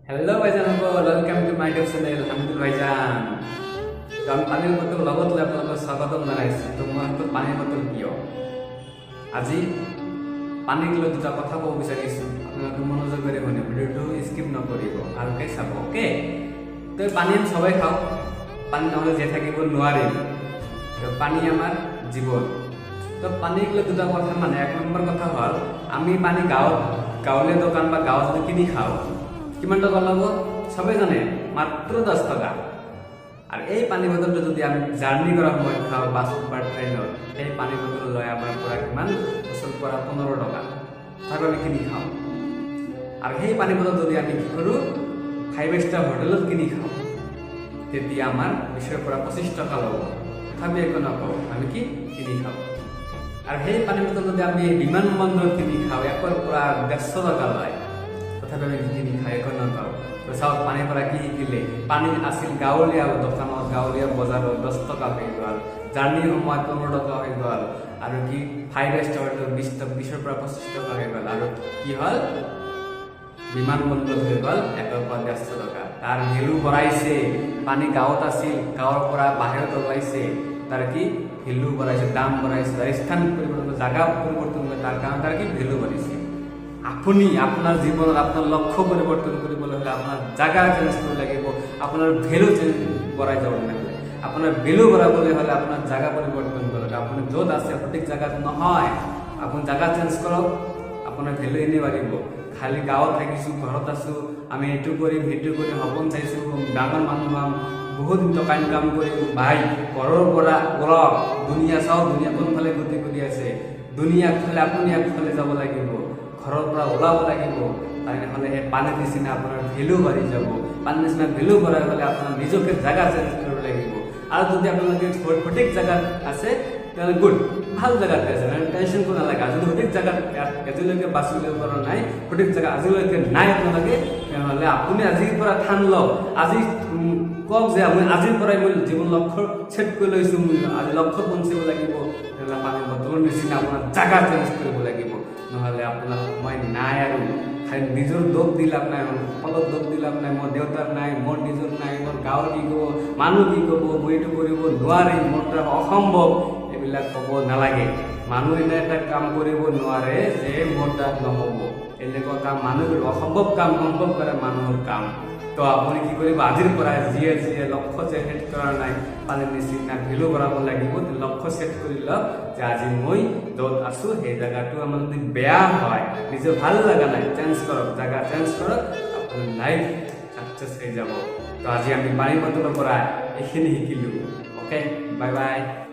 Hello bhaijaan welcome to my YouTube channel Hamidul bhaijaan. আমি পানীৰ bottle লগত লৈ আপোনালোকক স্বাগতম জনাইছোঁ। তো মোৰ হাতত পানীৰ বটল কিয় আজি পানীক লৈ দুটা কথা ক'ব বিচাৰিছোঁ। আপোনালোকে মনোযোগেৰে শুনিব, ভিডিঅ'টো স্কিপ নকৰিব, ভালকৈ চাব। ওকে, তো পানী আমি সবাই খাওঁ, পানী নহ'লে জীয়াই থাকিব নোৱাৰিম। তো পানী আমাৰ জীৱন। তো পানীক লৈ দুটা কথা, মানে এক নম্বৰ কথা হ'ল আমি পানী গাঁৱলীয়া দোকান বা গাঁৱত যদি কিনি খাওঁ কিমান টকা ল'ব সবাই জানে, মাত্ৰ 10 টকা। আর এই পানী বটলটা যদি আমি জার্নি করার সময় খাও বাসত বা ট্রেনত, এই পানী বটল লয় আমার পৰা কিমান বছৰ পৰা 15 টকা, তাৰপৰ আমি কিনি খাওঁ। আৰ সেই পানী বটল যদি আমি কি কৰোঁ 5 স্টাৰ হোটেলত কিনি খাওঁ, তেতিয়া আমাৰ 20 পৰা 25 টকা ল'ব। তথাপি একো নকওঁ, আমি কি কিনি খাওঁ। আর সেই পানী বটল যদি আমি বিমানবন্দৰত কিনি খাওঁ 1 পৰা 150 টকা লয়, তথাপি আমি কিনি খাই একো নকওঁ। তো চাওক পানীৰ পৰা কি শিকিলে, পানী আছিল গাঁৱলীয়া দোকানত, গাঁৱলীয়া বজাৰত 10 টকা হৈ গ'ল, জাৰ্ণিৰ সময়ত 15 টকা হৈ গ'ল, আৰু কি 5 স্টাৰ হোটেল 20 পৰা 25 টকা হৈ গ'ল, আৰু কি হ'ল বিমানবন্দৰত হৈ গ'ল 1 পৰা 150 টকা। তাৰ ভেলু বঢ়াইছে। পানী গাঁৱত আছিল, গাঁৱৰ পৰা বাহিৰত ওলাইছে, তাৰ কি ভেলু বঢ়াইছে, দাম বঢ়াইছে, তাৰ স্থান পৰিৱৰ্তন, জাগা পৰিৱৰ্তন কৰি তাৰ কাৰণে তাৰ কি ভেলু বাঢ়িছে। আপুনি আপোনাৰ জীৱনত আপোনাৰ লক্ষ্য পৰিৱৰ্তন কৰিবলৈ হ'লে আপোনাৰ জাগা চেঞ্জ কৰিব লাগিব, আপোনাৰ ভেলু চেঞ্জ বঢ়াই যাব লাগিব। আপোনাৰ ভেলু বঢ়াবলৈ হ'লে আপোনাৰ জাগা পৰিৱৰ্তন কৰক। আপুনি য'ত আছে সঠিক জাগাত নহয়, আপুনি জাগা চেঞ্জ কৰক, আপোনাৰ ভেলু এনেই বাঢ়িব। খালি গাঁৱত থাকিছোঁ, ঘৰত আছোঁ, আমি এইটো কৰিম সেইটো কৰিম, সপোন চাইছোঁ, ডাঙৰ মানুহ হ'ম, বহুত টকা ইনকাম কৰিম, ভাই ঘৰৰ পৰা ওলাওক, দুনিয়া চাওক, দুনিয়া কোনফালে গতি কৰি আছে, দুনিয়া আগফালে আপুনি আগফালে যাব লাগিব, ঘৰৰ পৰা ওলাব লাগিব। তেনেহ'লে সেই পানীৰ নিচিনা আপোনাৰ ভেলু বাঢ়ি যাব। পানীৰ নিচিনা ভেলু বঢ়াই গ'লে আপোনাৰ নিজকে জাগা চেঞ্জ কৰিব লাগিব। আৰু যদি আপোনালোকে সঠিক জাগাত আছে তেতিয়াহ'লে গুড, ভাল জাগাতে আছে, টেনশ্যন কৰিব নালাগে। যদি সঠিক জাগাত আজিলৈকে বাছি ল'ব পৰা নাই, সঠিক জাগা আজিলৈকে নাই আপোনালোকে, তেনেহ'লে আপুনি আজিৰ পৰা ঠান লওক। আজি কওক যে আমি আজিৰ পৰাই মই জীৱন লক্ষ্য ছেট কৰি লৈছোঁ, মই আজি লক্ষ্য পঞ্চিব লাগিব। তেনেহ'লে পানীৰ বটলৰ নিচিনা আপোনাৰ জাগা চেঞ্জ কৰিব লাগিব, নহ'লে আপোনাৰ সময় নাই। আৰু খালি নিজৰ দোষ দি লাভ নাই, সকলোক দোষ দি লাভ নাই। মোৰ দেউতাৰ নাই, মোৰ নিজৰ নাই, মোৰ গাঁৱৰ কি ক'ব, মানুহ কি ক'ব, মই এইটো কৰিব নোৱাৰিম, মোৰ দ্বাৰা অসম্ভৱ, এইবিলাক ক'ব নালাগে। মানুহ এনে এটা কাম কৰিব নোৱাৰে যে মোৰ দ্বাৰা নহ'ব, এনেকুৱা কাম মানুহে অসম্ভৱ কাম সম্ভৱ কৰে মানুহৰ কাম। তো আপুনি কি কৰিব, আজিৰ পৰা যিয়ে লক্ষ্য যে ছেট কৰা নাই, পানীৰ নিচিনা ভেলু বঢ়াব লাগিব। লক্ষ্য ছেট কৰি লওক যে আজি মই য'ত আছোঁ সেই জেগাটো আমাৰ যদি বেয়া হয়, নিজৰ ভাল লগা নাই, চেঞ্জ কৰক, জেগা চেঞ্জ কৰক, আপোনাৰ লাইফ ছাকচেছ হৈ যাব। তো আজি আমি পানী বটলৰ পৰা এইখিনি শিকিলোঁ। Okay, bye bye.